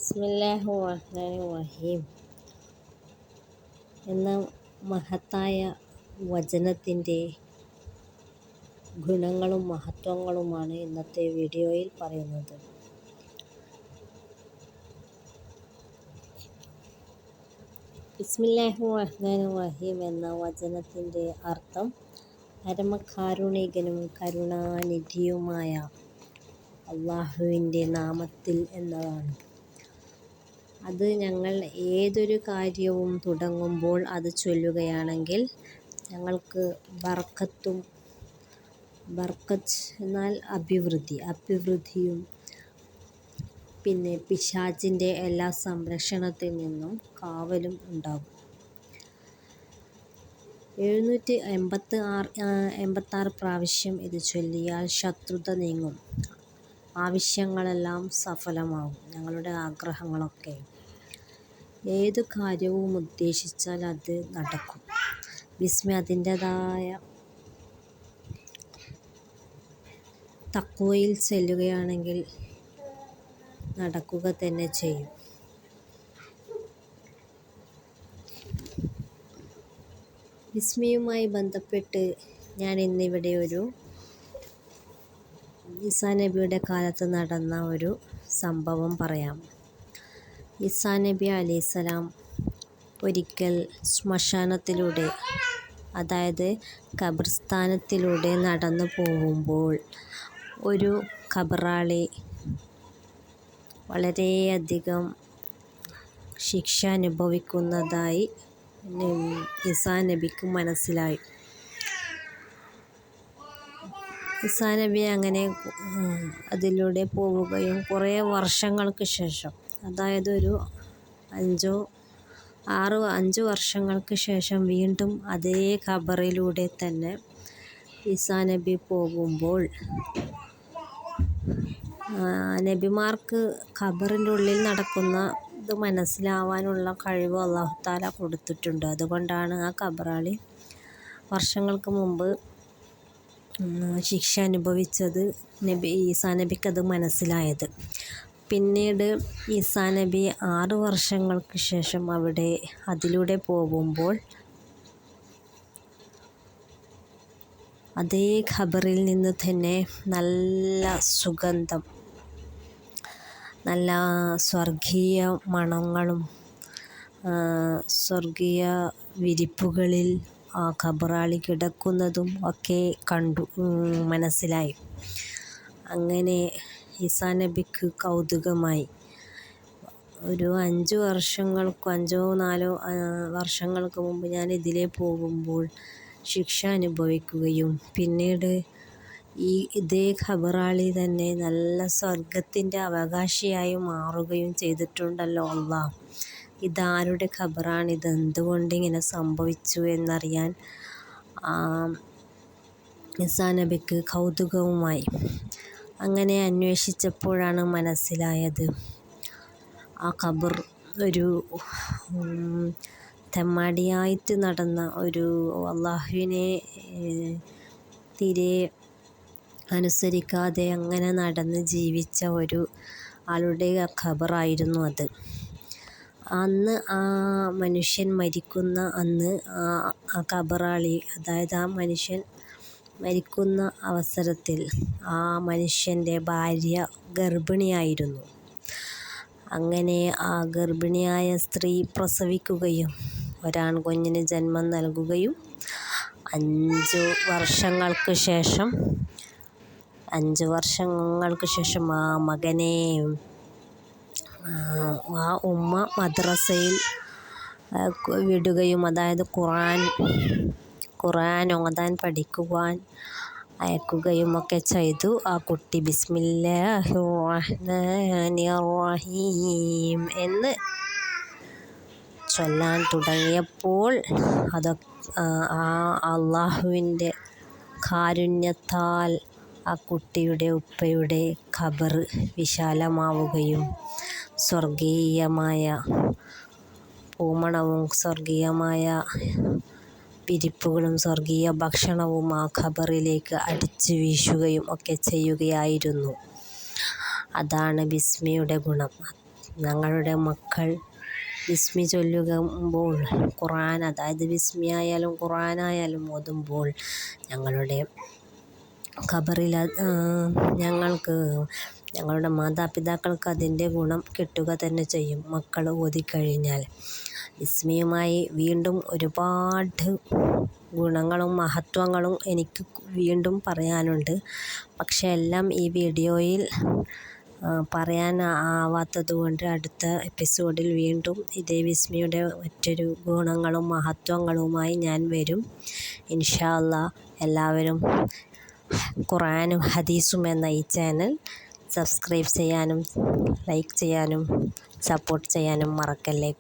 ബിസ്മില്ലാഹിർ-റഹ്മാനിർ-റഹീം എന്ന മഹത്തായ വചനത്തിൻ്റെ ഗുണങ്ങളും മഹത്വങ്ങളുമാണ് ഇന്നത്തെ വീഡിയോയിൽ പറയുന്നത്. ബിസ്മില്ലാഹിർ-റഹ്മാനിർ-റഹീം എന്ന വചനത്തിൻ്റെ അർത്ഥം പരമകാരുണികനും കരുണാനിധിയുമായ അള്ളാഹുവിൻ്റെ നാമത്തിൽ എന്നതാണ്. അത് ഞങ്ങൾ ഏതൊരു കാര്യവും തുടങ്ങുമ്പോൾ അത് ചൊല്ലുകയാണെങ്കിൽ ഞങ്ങൾക്ക് ബർക്കത്ത് എന്നാൽ അഭിവൃദ്ധിയും പിന്നെ പിശാചിൻ്റെ എല്ലാ സംരക്ഷണത്തിൽ നിന്നും കാവലും ഉണ്ടാകും. 786 പ്രാവശ്യം ഇത് ചൊല്ലിയാൽ ശത്രുത നീങ്ങും, ആവശ്യങ്ങളെല്ലാം സഫലമാകും. ഞങ്ങളുടെ ആഗ്രഹങ്ങളൊക്കെ ഏതു കാര്യവും ഉദ്ദേശിച്ചാൽ അത് നടക്കും. ബിസ്മി അതിൻ്റെതായ തഖ്വയിൽ ചൊല്ലുകയാണെങ്കിൽ നടക്കുക തന്നെ ചെയ്യും. ബിസ്മിയുമായി ബന്ധപ്പെട്ട് ഞാൻ ഇന്നിവിടെ ഈസാ നബിയുടെ കാലത്ത് നടന്ന ഒരു സംഭവം പറയാം. ഈസാ നബി അലൈഹിസ്സലാം ഒരിക്കൽ ശ്മശാനത്തിലൂടെ, അതായത് ഖബർസ്ഥാനത്തിലൂടെ നടന്നു പോകുമ്പോൾ ഒരു ഖബറാളി വളരെയധികം ശിക്ഷ അനുഭവിക്കുന്നതായി ഈസാ നബിക്ക് മനസ്സിലായി. ഈസാ നബി അങ്ങനെ അതിലൂടെ പോവുകയും കുറേ വർഷങ്ങൾക്ക് ശേഷം, അതായത് ഒരു 5 വർഷങ്ങൾക്ക് ശേഷം വീണ്ടും അതേ ഖബറിലൂടെ തന്നെ ഈസാ നബി പോകുമ്പോൾ, നബിമാർക്ക് ഖബറിൻ്റെ ഉള്ളിൽ നടക്കുന്നത് മനസ്സിലാവാനുള്ള കഴിവ് അല്ലാഹു തആല കൊടുത്തിട്ടുണ്ട്. അതുകൊണ്ടാണ് ആ ഖബറാളി വർഷങ്ങൾക്ക് മുമ്പ് ശിക്ഷ അനുഭവിച്ചത് ഈസാ നബിക്കത് മനസ്സിലായത്. പിന്നീട് ഈസാ നബി 6 വർഷങ്ങൾക്ക് ശേഷം അതിലൂടെ പോകുമ്പോൾ അതേ ഖബറിൽ നിന്ന് തന്നെ നല്ല സുഗന്ധം, നല്ല സ്വർഗീയ മണങ്ങളും സ്വർഗീയ വിരിപ്പുകളിൽ ആ ഖബറാളി കിടക്കുന്നതും ഒക്കെ മനസ്സിലായി. അങ്ങനെ ഈസാ നബിക്ക് കൗതുകമായി. ഒരു 5 4 വർഷങ്ങൾക്ക് മുമ്പ് ഞാൻ ഇതിലേ പോകുമ്പോൾ ശിക്ഷ അനുഭവിക്കുകയും പിന്നീട് ഇതേ ഖബറാളി തന്നെ നല്ല സ്വർഗത്തിൻ്റെ അവകാശിയായി മാറുകയും ചെയ്തിട്ടുണ്ടല്ലോ അല്ലാഹ്. ഇതാരുടെ ഖബറാണ്, ഇതെന്തുകൊണ്ടിങ്ങനെ സംഭവിച്ചു എന്നറിയാൻ ഈസാ നബിക്ക് കൗതുകവുമായി. അങ്ങനെ അന്വേഷിച്ചപ്പോഴാണ് മനസ്സിലായത് ആ ഖബർ ഒരു തെമ്മാടിയായിട്ട് നടന്ന, ഒരു അള്ളാഹുവിനെ തീരെ അനുസരിക്കാതെ അങ്ങനെ നടന്ന് ജീവിച്ച ഒരു ആളുടെ ഖബറായിരുന്നു അത്. അന്ന് ആ മനുഷ്യൻ മരിക്കുന്ന അന്ന് ആ ഖബറാളി, അതായത് ആ മനുഷ്യൻ മരിക്കുന്ന അവസരത്തിൽ ആ മനുഷ്യൻ്റെ ഭാര്യ ഗർഭിണിയായിരുന്നു. അങ്ങനെ ആ ഗർഭിണിയായ സ്ത്രീ പ്രസവിക്കുകയും ഒരാൺകുഞ്ഞിന് ജന്മം നൽകുകയും 5 വർഷങ്ങൾക്ക് ശേഷം ആ മകനെ ആ ഉമ്മ മദ്രസയിൽ വിടുകയും, അതായത് ഖുർആൻ ഓതാൻ പഠിക്കുവാൻ അയക്കുകയും ഒക്കെ ചെയ്തു. ആ കുട്ടി ബിസ്മില്ലാഹിർ-റഹ്മാനിർ-റഹീം എന്ന് ചൊല്ലാൻ തുടങ്ങിയപ്പോൾ ആ അള്ളാഹുവിൻ്റെ കാരുണ്യത്താൽ ആ കുട്ടിയുടെ ഉപ്പയുടെ ഖബർ വിശാലമാവുകയും സ്വർഗീയമായ പൂമണവും സ്വർഗീയമായ വിരിപ്പുകളും സ്വർഗീയ ഭക്ഷണവും ആ ഖബറിലേക്ക് അടിച്ചു വീശുകയും ഒക്കെ ചെയ്യുകയായിരുന്നു. അതാണ് ബിസ്മിയുടെ ഗുണം. ഞങ്ങളുടെ മക്കൾ ബിസ്മി ചൊല്ലുമ്പോൾ ഖുർആൻ, അതായത് ബിസ്മി ആയാലും ഖുർആനായാലും ഓതുമ്പോൾ ഞങ്ങളുടെ ഖബറിൽ ഞങ്ങളുടെ മാതാപിതാക്കൾക്ക് അതിൻ്റെ ഗുണം കിട്ടുക തന്നെ ചെയ്യും. മക്കൾ ഓതിക്കഴിഞ്ഞാൽ ബിസ്മിയുമായി വീണ്ടും ഒരുപാട് ഗുണങ്ങളും മഹത്വങ്ങളും എനിക്ക് വീണ്ടും പറയാനുണ്ട്. പക്ഷെ എല്ലാം ഈ വീഡിയോയിൽ പറയാൻ ആവാത്തതുകൊണ്ട് അടുത്ത എപ്പിസോഡിൽ വീണ്ടും ഇതേ ബിസ്മിയുടെ മറ്റൊരു ഗുണങ്ങളും മഹത്വങ്ങളുമായി ഞാൻ വരും. ഇൻഷാ അല്ലാഹ്. എല്ലാവരും ഖുർആനും ഹദീസും എന്ന ഈ ചാനൽ സബ്സ്ക്രൈബ് ചെയ്യാനും ലൈക്ക് ചെയ്യാനും സപ്പോർട്ട് ചെയ്യാനും മറക്കല്ലേ.